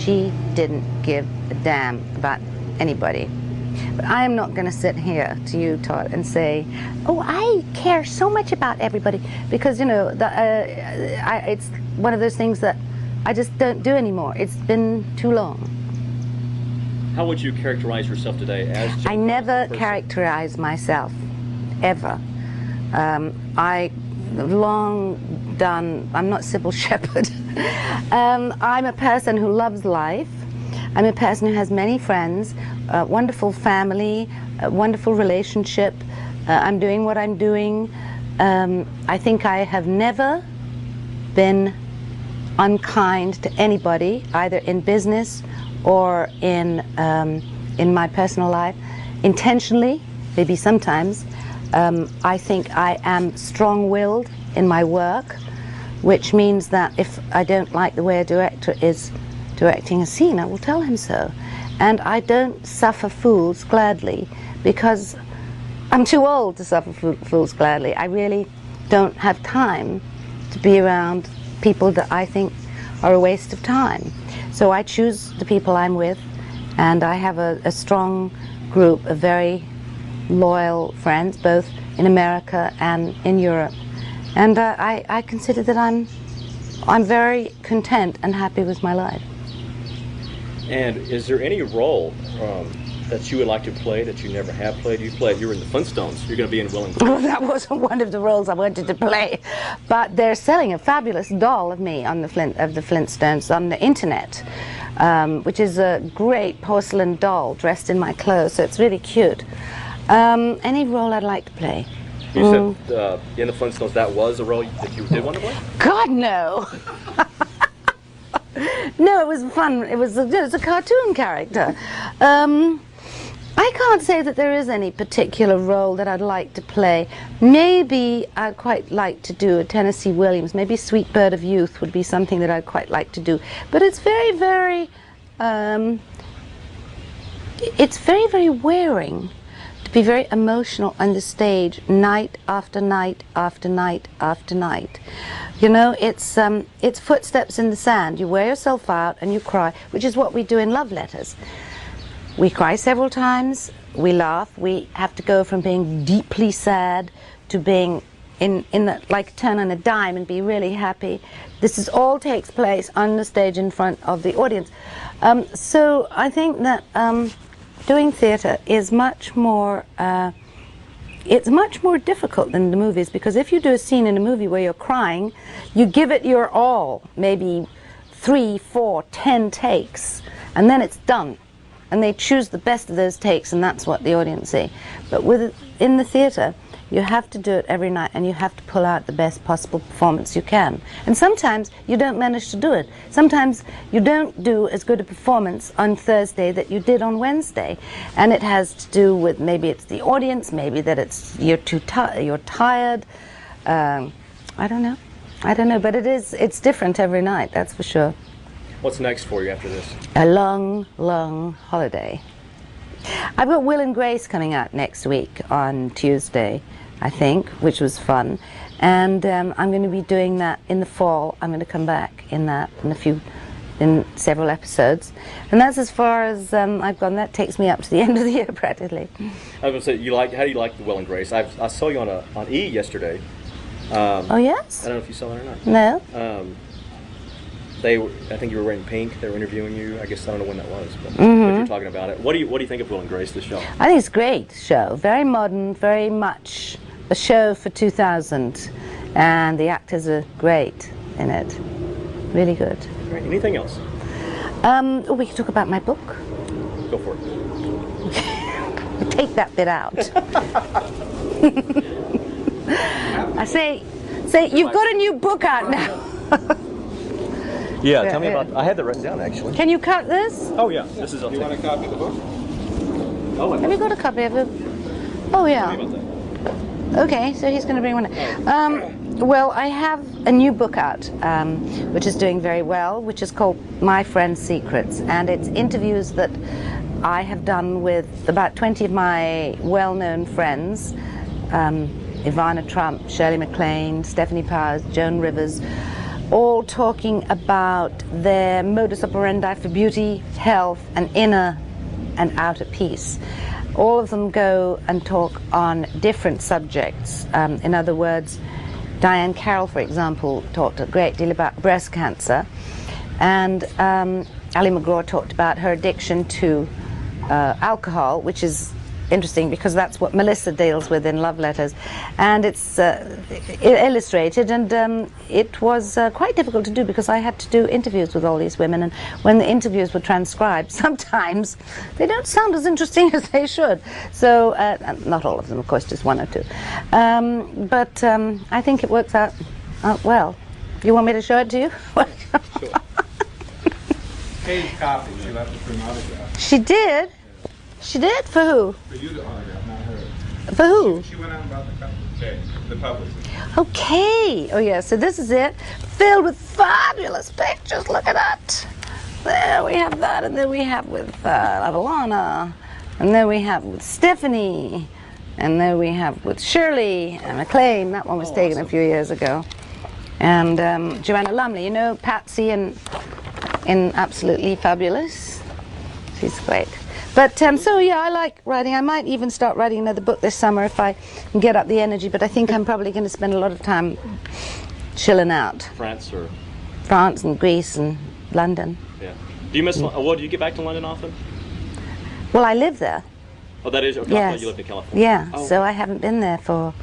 she didn't give a damn about anybody. But I am not going to sit here to you, Todd, and say, oh, I care so much about everybody, because, you know, it's one of those things that I just don't do anymore. It's been too long. How would you characterize yourself today as Joan I never characterize myself, ever. I've long done, I'm not Sybil Shepherd. I'm a person who loves life. I'm a person who has many friends, a wonderful family, a wonderful relationship. I'm doing what I'm doing. I think I have never been unkind to anybody, either in business or in my personal life, intentionally, maybe sometimes. I think I am strong-willed in my work, which means that if I don't like the way a director is directing a scene, I will tell him so. And I don't suffer fools gladly, because I'm too old to suffer fools gladly. I really don't have time to be around people that I think are a waste of time. So I choose the people I'm with, and I have a strong group of very loyal friends, both in America and in Europe. And I consider that I'm very content and happy with my life. And is there any role that you would like to play that you never have played? You were in the Flintstones. You're going to be in Will and Grace. Well, that wasn't one of the roles I wanted to play, but they're selling a fabulous doll of me on the Flintstones on the internet, which is a great porcelain doll dressed in my clothes. So it's really cute. Any role I'd like to play. You said in the Flintstones that was a role that you did want to play? God, no. No, it was fun. It was a cartoon character. I can't say that there is any particular role that I'd like to play. Maybe I'd quite like to do a Tennessee Williams. Maybe Sweet Bird of Youth would be something that I'd quite like to do. But it's very, very wearing to be very emotional on the stage night after night after night after night. You know, it's footsteps in the sand. You wear yourself out and you cry, which is what we do in love letters. We cry several times, we laugh, we have to go from being deeply sad to being like turn on a dime and be really happy. This all takes place on the stage in front of the audience. So I think that doing theatre is much more it's much more difficult than the movies, because if you do a scene in a movie where you're crying, you give it your all, maybe 3, 4, 10 takes, and then it's done. And they choose the best of those takes, and that's what the audience see. But in the theatre, you have to do it every night, and you have to pull out the best possible performance you can. And sometimes you don't manage to do it. Sometimes you don't do as good a performance on Thursday that you did on Wednesday. And it has to do with, maybe it's the audience, maybe that you're tired. I don't know, but it's different every night, that's for sure. What's next for you after this? A long, long holiday. I've got Will and Grace coming out next week on Tuesday, I think, which was fun. And I'm going to be doing that in the fall. I'm going to come back in that in several episodes. And that's as far as I've gone. That takes me up to the end of the year, practically. I was going to say, how do you like the Will and Grace? I saw you on E! yesterday. Oh, yes? I don't know if you saw that or not. No. I think you were wearing pink. They were interviewing you. I guess I don't know when that was, but you're talking about it. What do you think of Will and Grace, the show? I think it's a great show. Very modern, very much a show for 2000, and the actors are great in it. Really good. Great. Anything else? We can talk about my book. Go for it. Take that bit out. I say, you've got a new book out now. Yeah, tell me about. I had that written down actually. Can you cut this? Oh yeah, this is. You want a copy of the book? Oh. Have you got a copy of it? Oh yeah. Tell me about that. Okay, so he's going to bring one. Well, I have a new book out, which is doing very well, which is called My Friend's Secrets, and it's interviews that I have done with about 20 of my well-known friends, Ivana Trump, Shirley MacLaine, Stephanie Powers, Joan Rivers, all talking about their modus operandi for beauty, health, and inner and outer peace. All of them go and talk on different subjects. In other words, Diane Carroll, for example, talked a great deal about breast cancer, and Ali McGraw talked about her addiction to alcohol, which is interesting because that's what Melissa deals with in Love Letters, and it's illustrated, and it was quite difficult to do because I had to do interviews with all these women, and when the interviews were transcribed, sometimes they don't sound as interesting as they should. So not all of them, of course, just one or two, but I think it works out well. You want me to show it to you? Sure. Paige copied. She left us an autograph. She did? She did? For who? For you, the autograph, not her. For who? She went out and bought the copy. Okay, the publisher. Okay. Oh yeah, so this is it. Filled with fabulous pictures. Look at that. There we have that, and then we have with Avalana, and then we have with Stephanie, and then we have with Shirley and McLean. That one was taken a few years ago. And Joanna Lumley, you know, Patsy in Absolutely Fabulous. She's great. But so yeah, I like writing. I might even start writing another book this summer if I can get up the energy, but I think I'm probably going to spend a lot of time chilling out. France And Greece and London. Yeah. Do you miss? Well, do you get back to London often? Well, I live there. Oh, that is. Okay, I thought you lived in California. Yeah. Oh. So I haven't been there for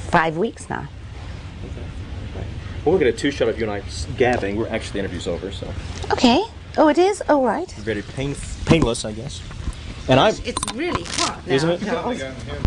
5 weeks now. Okay. Right. Well, we're going to two-shot of you and I gabbing. We're actually the interview's over, so. Okay. Oh, it is. Oh, right. Very painless, I guess. And It's really hot now. Isn't it? Something got him.